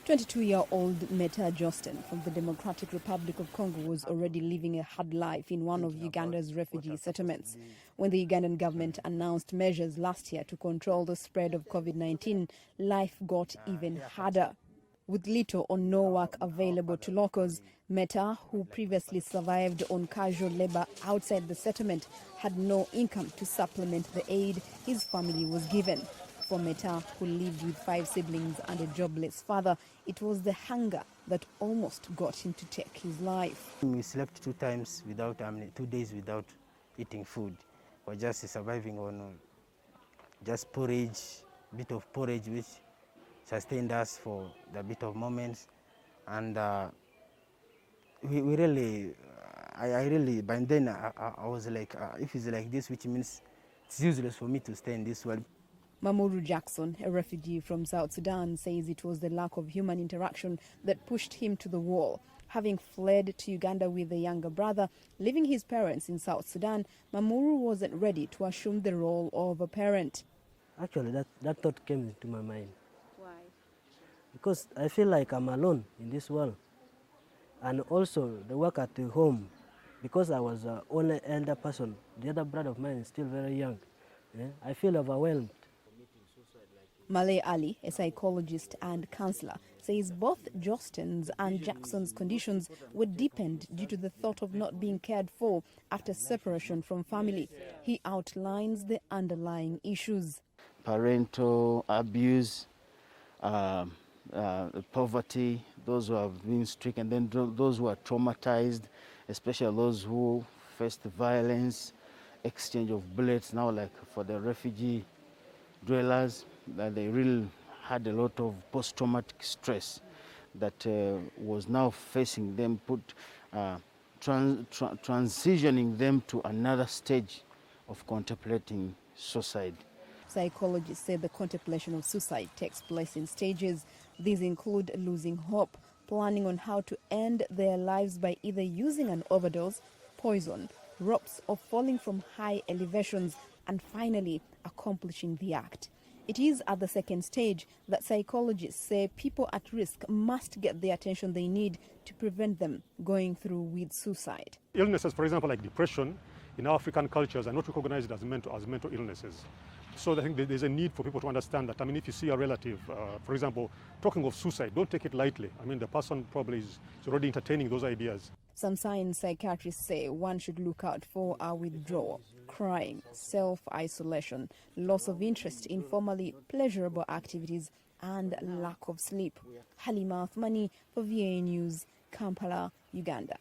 22-year-old Meta Justin from the Democratic Republic of Congo was already living a hard life in one of Uganda's refugee settlements. When the Ugandan government announced measures last year to control the spread of COVID-19, life got even harder. With little or no work available to locals, Meta, who previously survived on casual labor outside the settlement, had no income to supplement the aid his family was given. For Meta, who lived with 5 siblings and a jobless father, it was the hunger that almost got him to take his life. We slept 2 times without 2 days without eating food. We're just surviving on just porridge, bit of porridge, which sustained us for the bit of moments. And we really, I really, by then I was like, if it's like this, which means it's useless for me to stay in this world. Mamoru Jackson, a refugee from South Sudan, says it was the lack of human interaction that pushed him to the wall. Having fled to Uganda with a younger brother, leaving his parents in South Sudan, Mamoru wasn't ready to assume the role of a parent. Actually, that thought came into my mind. Why? Because I feel like I'm alone in this world. And also the work at the home, because I was the only elder person, the other brother of mine is still very young. I feel overwhelmed. Malay Ali, a psychologist and counselor, says both Justin's and Jackson's conditions were deepened due to the thought of not being cared for after separation from family. He outlines the underlying issues. Parental abuse, poverty, those who have been stricken, and then those who are traumatized, especially those who faced violence, exchange of bullets. Now, like for the refugee dwellers, that they really had a lot of post-traumatic stress that was now facing them, transitioning them to another stage of contemplating suicide. Psychologists say the contemplation of suicide takes place in stages. These include losing hope, planning on how to end their lives by either using an overdose, poison, ropes, or falling from high elevations, and finally accomplishing the act. It is at the second stage that psychologists say people at risk must get the attention they need to prevent them going through with suicide. Illnesses, for example, like depression, in African cultures are not recognized as mental illnesses. So I think there's a need for people to understand that. I mean, if you see a relative, for example, talking of suicide, don't take it lightly. I mean, the person probably is already entertaining those ideas. Some signs psychiatrists say one should look out for are withdrawal, crying, self-isolation, loss of interest in formerly pleasurable activities, and lack of sleep. Halima Athumani for VA News, Kampala, Uganda.